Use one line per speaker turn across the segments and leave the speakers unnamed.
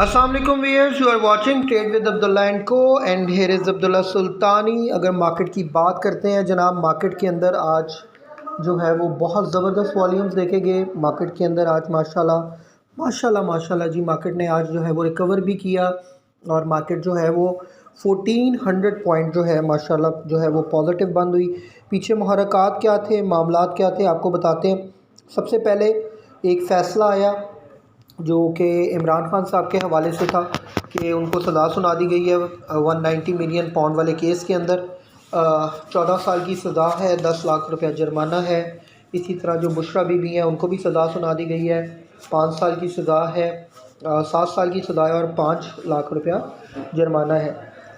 अस्सलाम वालेकुम viewers, you are watching trade with Abdullah and co and here is Abdullah Sultani. अगर market की बात करते हैं जनाब, मार्केट के अंदर आज जो है वो बहुत ज़बरदस्त वॉल्यूम्स देखे गए। मार्केट के अंदर आज माशाल्लाह माशाल्लाह माशाल्लाह जी मार्केट ने आज जो है वो रिकवर भी किया और मार्केट जो है वो 1400 पॉइंट जो है माशाल्लाह जो है वो पॉजिटिव बंद हुई। पीछे मुहर्रकात क्या थे, मामलात क्या थे, आपको बताते हैं। सबसे पहले एक फ़ैसला आया जो कि इमरान खान साहब के हवाले से था कि उनको सज़ा सुना दी गई है 190 मिलियन पाउंड वाले केस के अंदर। 14 साल की सज़ा है, 10 लाख रुपया जुर्माना है। इसी तरह जो बुशरा बीबी हैं उनको भी सज़ा सुना दी गई है, 5 साल की सज़ा है, 7 साल की सज़ा है और 5 लाख रुपया जुर्माना है।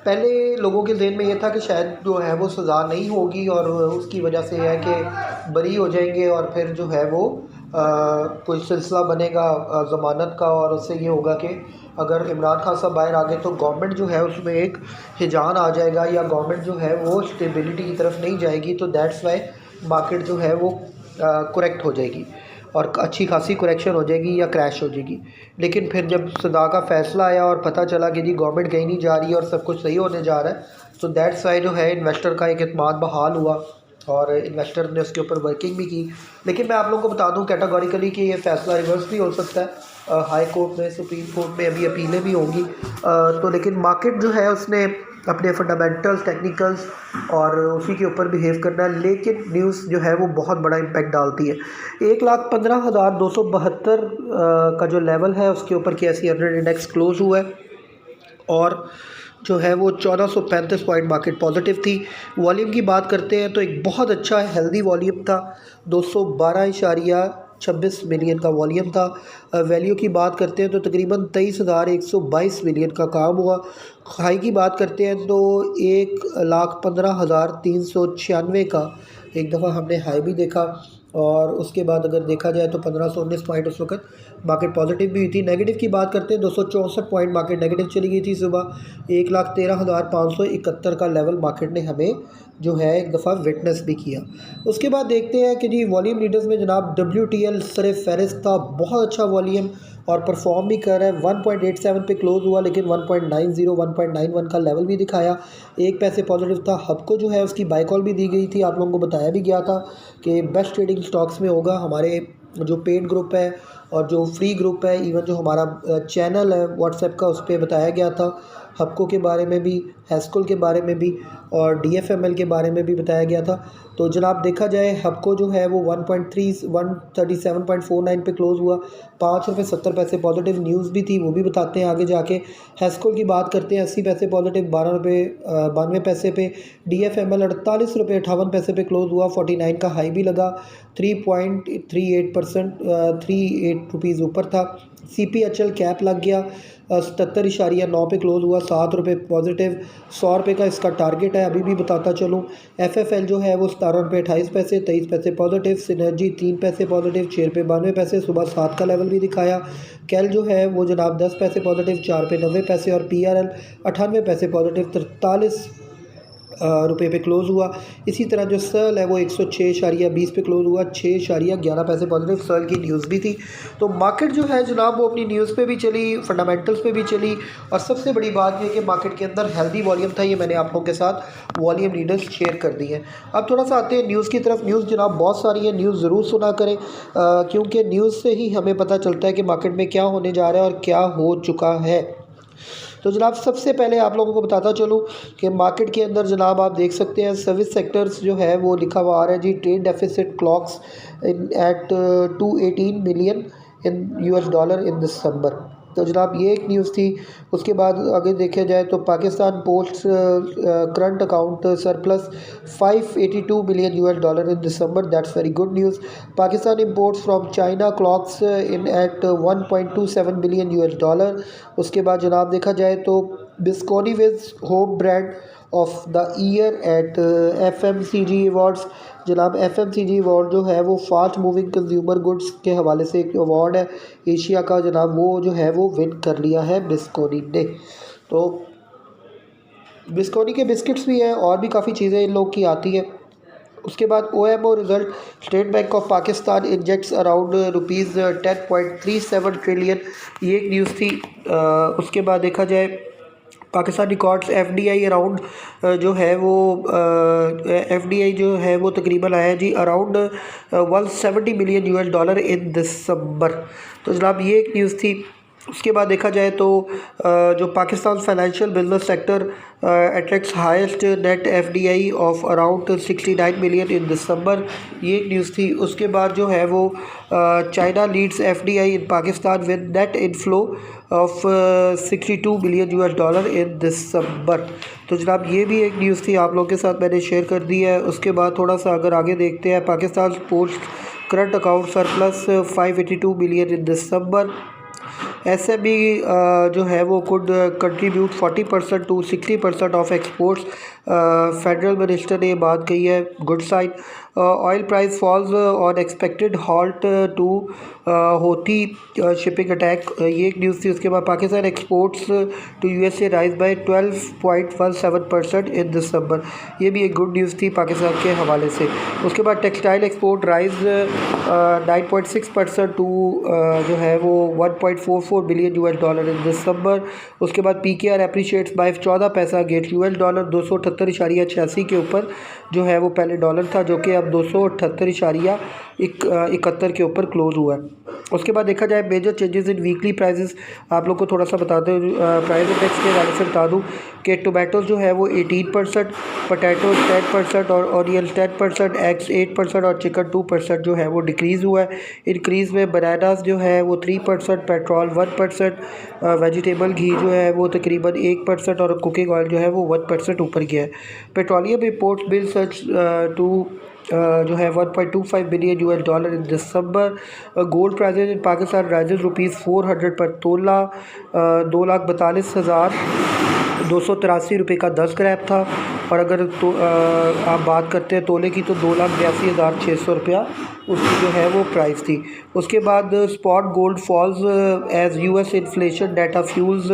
पहले लोगों के जहन में ये था कि शायद जो है वो सज़ा नहीं होगी और उसकी वजह से है कि बरी हो जाएंगे और फिर जो है वो कोई सिलसिला बनेगा ज़मानत का और उससे ये होगा कि अगर इमरान खान साहब बाहर आ गए तो गवर्नमेंट जो है उसमें एक हिजान आ जाएगा या गवर्नमेंट जो है वो स्टेबिलिटी की तरफ नहीं जाएगी, तो दैट्स वाई मार्केट जो है वो करेक्ट हो जाएगी और अच्छी खासी करेक्शन हो जाएगी या क्रैश हो जाएगी। लेकिन फिर जब सदा का फ़ैसला आया और पता चला कि जी गवर्नमेंट कहीं नहीं जा रही है और सब कुछ सही होने जा रहा है, तो दैट्स वाई जो है इन्वेस्टर का एक एतमाद बहाल हुआ और इन्वेस्टर ने उसके ऊपर वर्किंग भी की। लेकिन मैं आप लोगों को बता दूं कैटेगोरिकली कि ये फ़ैसला रिवर्स भी हो सकता है। हाई कोर्ट में, सुप्रीम कोर्ट में अभी अपीलें भी होंगी। तो लेकिन मार्केट जो है उसने अपने फंडामेंटल्स, टेक्निकल्स और उसी के ऊपर बिहेव करना है। लेकिन न्यूज़ जो है वो बहुत बड़ा इम्पैक्ट डालती है। 1,15,272 का जो लेवल है उसके ऊपर KSE 100 इंडेक्स क्लोज हुआ है और जो है वो 1435 पॉइंट मार्केट पॉजिटिव थी। वॉल्यूम की बात करते हैं तो एक बहुत अच्छा हेल्दी वॉल्यूम था, 212.26 मिलियन का वॉल्यूम था। वैल्यू की बात करते हैं तो तकरीबन 23,122 मिलियन का काम हुआ। हाई की बात करते हैं तो 1,15,396 का एक दफ़ा हमने हाई भी देखा और उसके बाद अगर देखा जाए तो 1519 पॉइंट उस वक्त मार्केट पॉजिटिव भी हुई थी। नेगेटिव की बात करते हैं 264 पॉइंट मार्केट नेगेटिव चली गई थी सुबह। 1,13,571 का लेवल मार्केट ने हमें जो है एक दफ़ा विटनेस भी किया। उसके बाद देखते हैं कि जी वॉल्यूम लीडर्स में जनाब WTL सर फहरिस्त था, बहुत अच्छा वॉल्यूम और परफॉर्म भी कर रहा है। 1.87 पे क्लोज हुआ लेकिन 1.90 1.91 का लेवल भी दिखाया, 1 पैसे पॉजिटिव था। हबको जो है उसकी बाई कॉल भी दी गई थी, आप लोगों को बताया भी गया था कि बेस्ट ट्रेडिंग स्टॉक्स में होगा। हमारे जो पेड ग्रुप है और जो फ्री ग्रुप है, इवन जो हमारा चैनल है व्हाट्सएप का, उस पर बताया गया था हबको के बारे में भी, हैस्कुल के बारे में भी और DFML के बारे में भी बताया गया था। तो जनाब देखा जाए हबको जो है वो 137.49 पे क्लोज हुआ, 5 रुपये 70 पैसे पॉजिटिव। न्यूज़ भी थी, वो भी बताते हैं आगे जाके। हैस्कुल की बात करते हैं 80 पैसे पॉजिटिव, 12 रुपये 92 पैसे पे। DFML 48 रुपये 58 पैसे पे क्लोज हुआ, 49 का हाई भी लगा, 3.38% 38 रुपीज़ ऊपर था। CPHL कैप लग गया, 77.9 पे क्लोज हुआ, 7 रुपये पॉजिटिव। 100 रुपये का इसका टारगेट है, अभी भी बताता चलूँ। FFL जो है वो 17 रुपये 28 पैसे, 23 पैसे पॉजिटिव। सिनर्जी 3 पैसे पॉजिटिव, 6 रुपये 92 पैसे, सुबह 7 का लेवल भी दिखाया। कैल जो है वो जनाब 10 पैसे पॉजिटिव, 4 रुपये 90 पैसे और PRL 98 पैसे पॉजिटिव, 43 रुपये पे क्लोज़ हुआ। इसी तरह जो सर्ल है वो 106.20 पे क्लोज़ हुआ, 6.11 पैसे पॉजिटिव। सर्ल की न्यूज़ भी थी। तो मार्केट जो है जनाब वो अपनी न्यूज़ पे भी चली, फंडामेंटल्स पे भी चली और सबसे बड़ी बात ये कि मार्केट के अंदर हेल्दी वॉल्यूम था। ये मैंने आप लोगों के साथ वॉल्यूम लीडर्स शेयर कर दी हैं। अब थोड़ा सा आते हैं न्यूज़ की तरफ। न्यूज़ जनाब बहुत सारी है, न्यूज़ ज़रूर सुना करें क्योंकि न्यूज़ से ही हमें पता चलता है कि मार्केट में क्या होने जा रहा है और क्या हो चुका है। तो जनाब सबसे पहले आप लोगों को बताता चलूँ कि मार्केट के अंदर जनाब आप देख सकते हैं सर्विस सेक्टर्स जो है वो लिखा हुआ आ रहा है जी। Trade deficit clocks in at 218 million in $, in December. तो जनाब ये एक न्यूज़ थी। उसके बाद आगे देखा जाए तो Pakistan post current account surplus 582 million $, in December, that's very good news. Pakistan imports from China clocks in at 1.27 billion $। उसके बाद जनाब देखा जाए तो Bisconni wins home brand of the year at FMCG awards. जनाब FMCG अवार्ड जो है वो फास्ट मूविंग कंज्यूमर गुड्स के हवाले से एक अवार्ड है एशिया का, जनाब वो जो है वो विन कर लिया है बिस्कोनी ने। तो बिस्कोनी के बिस्किट्स भी हैं और भी काफ़ी चीज़ें इन लोग की आती हैं। उसके बाद OMO result, state bank of Pakistan injects around rupees 10.37 trillion, ये एक न्यूज़ थी। उसके बाद देखा जाए पाकिस्तान रिकॉर्ड्स FDI अराउंड जो है वो FDI जो है वो तकरीबन आया जी अराउंड $170 मिलियन इन दिसंबर। तो जनाब ये एक न्यूज़ थी। उसके बाद देखा जाए तो जो Pakistan financial business sector attracts highest net FDI of around 69 million in December, ये एक न्यूज़ थी। उसके बाद जो है वो China leads FDI in Pakistan with net inflow of $62 million in December. तो जनाब ये भी एक न्यूज़ थी, आप लोगों के साथ मैंने शेयर कर दी है। उसके बाद थोड़ा सा अगर आगे देखते हैं, Pakistan post current account surplus 582 million in December. SME जो है वो could contribute 40% to 60% of exports, federal minister ने ये बात कही है, good sign. Oil price falls on expected halt to Houthi shipping attack, ये एक न्यूज़ थी। उसके बाद Pakistan exports to USA rise by 12.17% in December, ये भी एक गुड न्यूज़ थी पाकिस्तान के हवाले से। उसके बाद टेक्सटाइल एक्सपोर्ट राइज 9.6% टू जो है वो $1.44 बिलियन इन दिसंबर। उसके बाद PKR अप्रिशिएट्स बाय 14 पैसा अगेंस्ट $, 278.86 के ऊपर जो है वो पहले डॉलर था, जो कि अब 278.71 के ऊपर क्लोज हुआ है। उसके बाद देखा जाए major changes in weekly prices, आप लोग को थोड़ा सा बताते हैं प्राइस इंडेक्स के हवाले से बता दूं कि टोमेटोज़ जो है वो 18%, पोटैटोज 10% और ऑनियन 10%, एग्स 8% और चिकन 2% जो है वो डिक्रीज़ हुआ है। इंक्रीज़ में बनानास जो है वो 3%, पेट्रोल 1%, वेजिटेबल घी जो है वो तकरीबन 1% और कुकिंग ऑयल जो है वो 1% ऊपर गया है। Petroleum imports bill surge to जो है $1.25 billion in December. Gold prices in Pakistan rises ₹400 per तोला, 2,42,283 रुपये का 10 ग्राम था। और अगर तो आप बात करते हैं तोले की तो 2,82,600 रुपया उसकी जो है वो प्राइस थी। उसके बाद spot gold falls as US inflation data fuels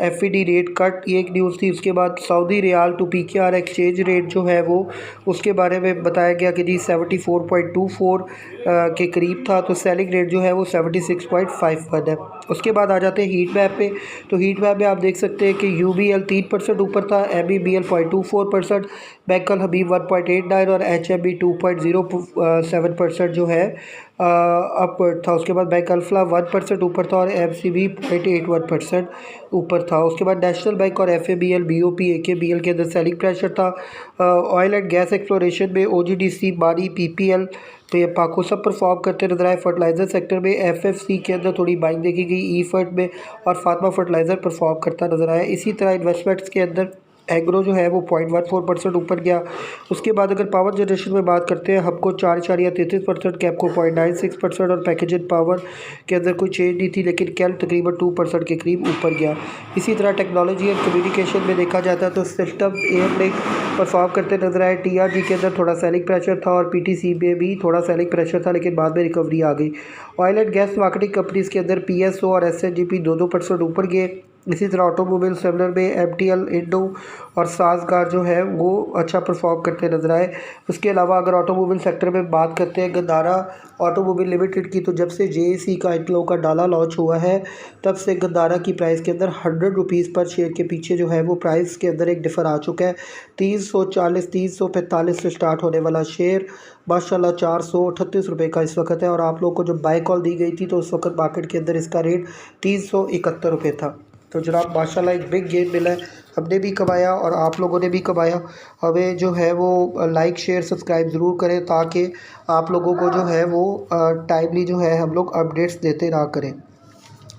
FED rate cut, ये एक न्यूज़ थी। उसके बाद Saudi riyal to PKR exchange rate जो है वो उसके बारे में बताया गया कि जी 74.24 के करीब था, तो सेलिंग रेट जो है वो 76.51 है। उसके बाद आ जाते हैं हीट मैप पे, तो हीट मैप में आप देख सकते हैं कि UBL 3% ऊपर था, MEBL 0.24%, बैंक अल हबीब 1.89 और HMB 2.07% जो है अप था। उसके बाद बैंक अल्फला 1% ऊपर था और MCB 0.81% ऊपर था। उसके बाद नेशनल बैंक और FABL BOP AKBL के अंदर सेलिंग प्रेशर था। ऑयल एंड गैस एक्सप्लोरेशन में OGDC मानी PPL तो ये पाको सब परफॉर्म करते नजर आए। फर्टिलाइज़र सेक्टर में FFC के अंदर थोड़ी बाइंग देखी गई, E-फर्ट में और फातमा फर्टिलाइज़र परफॉर्म करता नजर आया। इसी तरह इन्वेस्टमेंट्स के अंदर एग्रो जो है वो 0.14% ऊपर गया। उसके बाद अगर पावर जनरेशन में बात करते हैं, हमको 4.33%, कैपको 0.96% और पैकेज पावर के अंदर कोई चेंज नहीं थी, लेकिन कैल तकरीबन 2% के करीब ऊपर गया। इसी तरह टेक्नोलॉजी एंड कम्युनिकेशन में देखा जाता है तो सिस्टम एयरलिंक परफॉर्म करते नजर आए। TRG के अंदर थोड़ा सेलिंग प्रेशर था और PTC में भी थोड़ा सेलिंग प्रेशर था, लेकिन बाद में रिकवरी आ गई। Oil and gas marketing companies के अंदर PSO और SNGP 2% ऊपर गए। इसी तरह ऑटोमोबाइल सेक्टर में MTL, इंडो और साजगार जो है वो अच्छा परफॉर्म करते नजर आए। उसके अलावा अगर ऑटोमोबाइल सेक्टर में बात करते हैं गंदारा ऑटोमोबाइल लिमिटेड की, तो जब से JAC का IPO का डाला लॉन्च हुआ है तब से गंदारा की प्राइस के अंदर ₹100 पर शेयर के पीछे जो है वो प्राइस के अंदर एक डिफ़र आ चुका है। 340 345 से स्टार्ट होने वाला शेयर माशाल्लाह ₹438 का इस वक्त है, और आप लोगों को जो बाय कॉल दी गई थी तो उस वक्त मार्केट के अंदर इसका रेट ₹371 था। तो जनाब माशाल्लाह एक बिग गेन मिला है, हमने भी कमाया और आप लोगों ने भी कमाया। हमें जो है वो लाइक शेयर सब्सक्राइब ज़रूर करें ताकि आप लोगों को जो है वो टाइमली जो है हम लोग अपडेट्स देते रहा करें।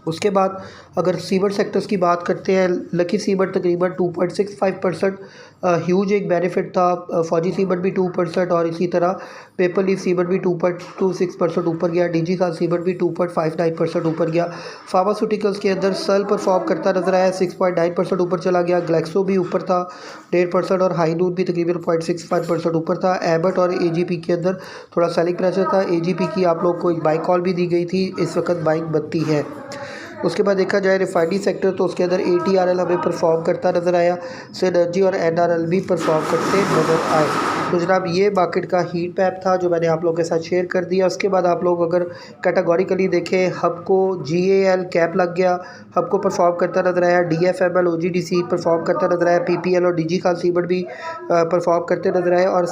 उसके बाद अगर सीमेंट सेक्टर्स की बात करते हैं, लकी सीमेंट तकरीबन 2.65%, ह्यूज एक बेनिफिट था। फौजी सीमेंट भी 2% और इसी तरह पेपर लीफ सीमेंट भी 2.26% ऊपर गया। DG खान सीमेंट भी 2.59% ऊपर गया। फार्मास्यूटिकल्स के अंदर सल परफॉर्म करता नजर आया, 6.9% ऊपर चला गया। ग्लैक्सो भी ऊपर था 1.5% और हाईनून भी तकरीबन 0.65% ऊपर था। एबट और AGP के अंदर थोड़ा सेलिंग प्रेशर था। AGP की आप लोग को एक बाई कॉल भी दी गई थी, इस वक्त बाइंग बनती है। उसके बाद देखा जाए रिफाइनरी सेक्टर तो उसके अंदर ATRL हमें परफॉर्म करता नज़र आया। सिनर्जी और NRL भी परफॉर्म करते नज़र आए। तो जनाब ये मार्केट का हीट मैप था जो मैंने आप लोगों के साथ शेयर कर दिया। उसके बाद आप लोग अगर कैटेगोरिकली देखें, हब को GAL कैप लग गया, हब को परफॉर्म करता नजर आया, DFML OGDC परफॉर्म करता नजर आया, PPL और DG खान सीबट भी परफॉर्म करते नजर आए। और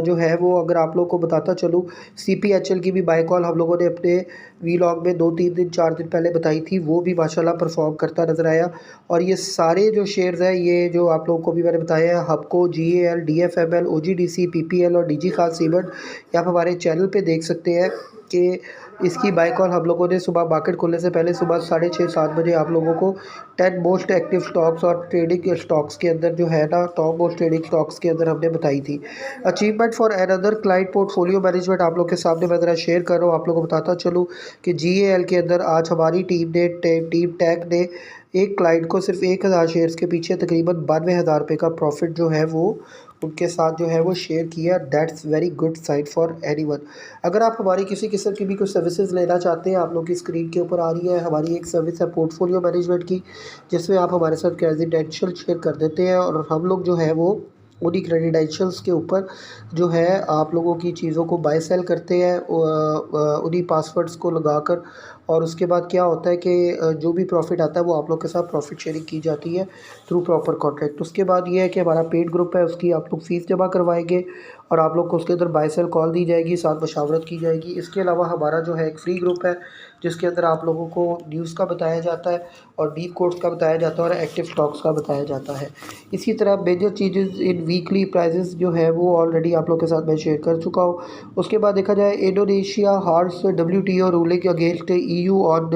जो है वो अगर आप लोग को बताता चलूँ, CPHL की भी बाय कॉल हम लोगों ने अपने वीलॉग में 2-3 दिन 4 दिन पहले बताई थी, वो भी माशाल्लाह परफॉर्म करता नजर आया। और ये सारे जो शेयर्स हैं, ये जो आप लोगों को भी मैंने बताया है, हबको, GAL, DFML, OGDC, PPL और DG खान सीबट, ये आप हमारे चैनल पे देख सकते हैं कि इसकी बाय कॉल हम लोगों ने सुबह मार्केट खुलने से पहले सुबह 6:30-7 बजे आप लोगों को 10 मोस्ट एक्टिव स्टॉक्स और ट्रेडिंग स्टॉक्स के अंदर जो है ना, टॉप मोस्ट ट्रेडिंग स्टॉक्स के अंदर हमने बताई थी। Achievement for another client portfolio management आप लोग के सामने मैं ज़रा शेयर कर रहा हूँ। आप लोगों को बताता चलूँ कि GAL के अंदर आज हमारी टीम टैग ने एक क्लाइंट को सिर्फ 1000 शेयर्स के पीछे तकरीबन 92,000 रुपये का प्रॉफिट जो है वो उनके साथ जो है वो शेयर किया। That's very good side for anyone. अगर आप हमारी किसी किस्म की भी कुछ सर्विसेज लेना चाहते हैं, आप लोग की स्क्रीन के ऊपर आ रही है हमारी एक सर्विस है पोर्टफोलियो मैनेजमेंट की, जिसमें आप हमारे साथ क्रेडिडेंशियल शेयर कर देते हैं और हम लोग जो है वो उन्हीं क्रेडिडेंशियल्स के ऊपर जो है आप लोगों की चीज़ों को बाय सेल करते हैं उन्हीं पासवर्ड्स को लगाकर। और उसके बाद क्या होता है कि जो भी प्रॉफिट आता है वो आप लोग के साथ प्रॉफिट शेयरिंग की जाती है थ्रू प्रॉपर कॉन्ट्रैक्ट। उसके बाद ये है कि हमारा पेड ग्रुप है, उसकी आप लोग फ़ीस जमा करवाएंगे और आप लोग को उसके अंदर बाय सेल कॉल दी जाएगी, साथ मशावरत की जाएगी। इसके अलावा हमारा जो है एक फ्री ग्रुप है जिसके अंदर आप लोगों को न्यूज़ का बताया जाता है और डीप कोर्स का बताया जाता है और एक्टिव स्टॉक्स का बताया जाता है। इसी तरह मेजर चीज़ेज़ इन वीकली प्राइजेस जो है वो ऑलरेडी आप लोग के साथ मैं शेयर कर चुका हूँ। उसके बाद देखा जाए, Indonesia hails WTO ruling against EU on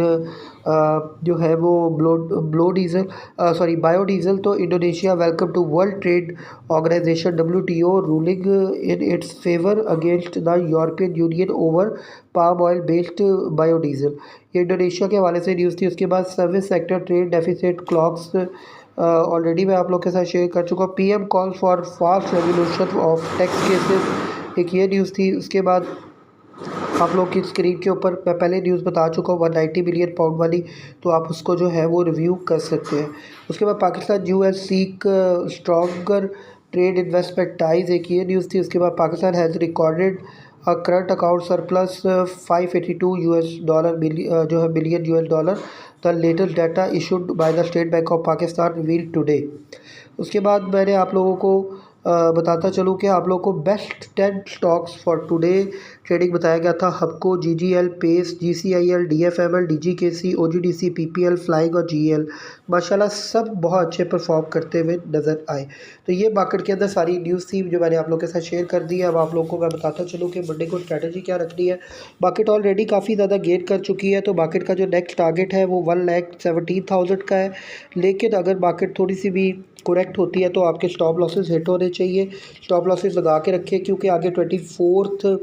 जो है वो बायोडीज़ल। तो Indonesia welcome to world trade organization WTO ruling in its favour against the European union over palm oil based biodiesel. ये इंडोनेशिया के हवाले से न्यूज़ थी। उसके बाद service sector trade deficit clocks already मैं आप लोग के साथ शेयर कर चुका हूँ। PM call for fast revolution of tax cases, एक ये न्यूज़ थी। उसके बाद आप लोग की स्क्रीन के ऊपर मैं पहले न्यूज़ बता चुका हूँ 190 बिलियन पाउंड वाली, तो आप उसको जो है वो रिव्यू कर सकते हैं। उसके बाद Pakistan US seek stronger trade investment ties, एक ये न्यूज़ थी। उसके बाद Pakistan has recorded current account surplus $582 जो है billion US dollar, the latest data issued by the state bank of Pakistan revealed today. उसके बाद मैंने आप लोगों को बताता चलूँ कि आप लोगों को best 10 stocks for today trading बताया गया था। Hubco, GGL, Pace, GCIL, DFML, DGKC, OGDC, PPL, flying और GAL माशाल्लाह सब बहुत अच्छे परफॉर्म करते हुए नज़र आए। तो ये मार्केट के अंदर सारी न्यूज़ थी जो मैंने आप लोग के साथ शेयर कर दी है। अब आप लोगों को मैं बताता चलूँ कि मंडे को स्ट्रैटेजी क्या रखनी है। मार्केट ऑलरेडी काफ़ी ज़्यादा गेन कर चुकी है, तो मार्केट का जो नेक्स्ट टारगेट है वो 1,17,000 का है। लेकिन अगर मार्केट थोड़ी सी भी करेक्ट होती है तो आपके स्टॉप लॉसेस हिट होने चाहिए। स्टॉप लॉसेस लगा के रखें क्योंकि आगे 24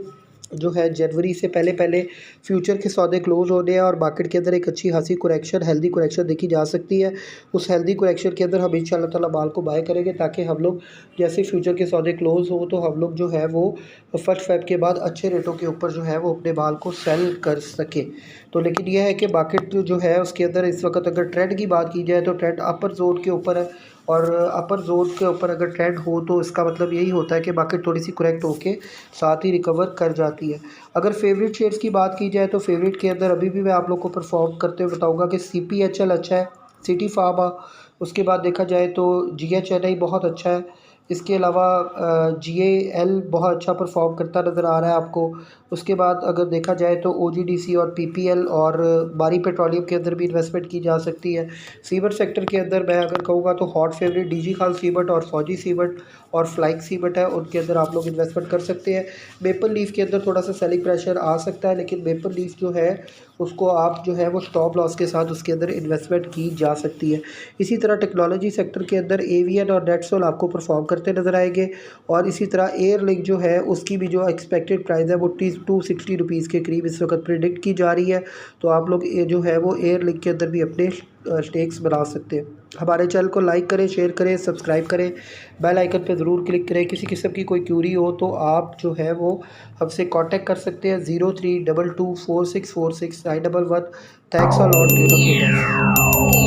जो है जनवरी से पहले पहले फ्यूचर के सौदे क्लोज होने हैं और मार्केट के अंदर एक अच्छी खासी करेक्शन, हेल्दी करेक्शन देखी जा सकती है। उस हेल्दी करेक्शन के अंदर हम इंशाल्लाह ताला माल को बाय करेंगे ताकि हम लोग जैसे फ्यूचर के सौदे क्लोज हो तो हम लोग जो है वो 1 फेब के बाद अच्छे रेटों के ऊपर जो है वो अपने माल को सेल कर सके। तो लेकिन यह है कि मार्केट जो है उसके अंदर इस वक्त अगर ट्रेंड की बात की जाए तो ट्रेंड अपर जोन के ऊपर है और अपर जोन के ऊपर अगर ट्रेंड हो तो इसका मतलब यही होता है कि मार्केट थोड़ी सी करेक्ट होके साथ ही रिकवर कर जाती है। अगर फेवरेट शेयर्स की बात की जाए तो फेवरेट के अंदर अभी भी मैं आप लोग को परफॉर्म करते हुए बताऊंगा कि CPHL अच्छा है, सिटी फार्मा, उसके बाद देखा जाए तो GHNI बहुत अच्छा है, इसके अलावा GAL बहुत अच्छा परफॉर्म करता नज़र आ रहा है आपको। उसके बाद अगर देखा जाए तो OGDC और PPL और बारी पेट्रोलियम के अंदर भी इन्वेस्टमेंट की जा सकती है। सीबट सेक्टर के अंदर मैं अगर कहूँगा तो हॉट फेवरेट DG खान सीबट और फौजी सीबट और फ्लाइंग सीबट है, उनके अंदर आप लोग इन्वेस्टमेंट कर सकते हैं। मेपल लीफ के अंदर थोड़ा सा सेलिंग प्रेशर आ सकता है, लेकिन मेपल लीफ जो है उसको आप जो है वो स्टॉप लॉस के साथ उसके अंदर इन्वेस्टमेंट की जा सकती है। इसी तरह टेक्नोलॉजी सेक्टर के अंदर एवियन और नेटसोल आपको परफॉर्म करते नज़र आएंगे और इसी तरह एयरलिंक जो है उसकी भी जो एक्सपेक्टेड प्राइस है वो 260 रुपीज़ के करीब इस वक्त प्रिडिक्ट की जा रही है। तो आप लोग जो है वो एयरलिंक के अंदर भी अपने स्टेक्स बना सकते हैं। हमारे चैनल को लाइक करें, शेयर करें, सब्सक्राइब करें, बेल आइकन पे ज़रूर क्लिक करें। किसी किस्म की कोई क्यूरी हो तो आप जो है वो हमसे कांटेक्ट कर सकते हैं 032246469111। Thanks a lot.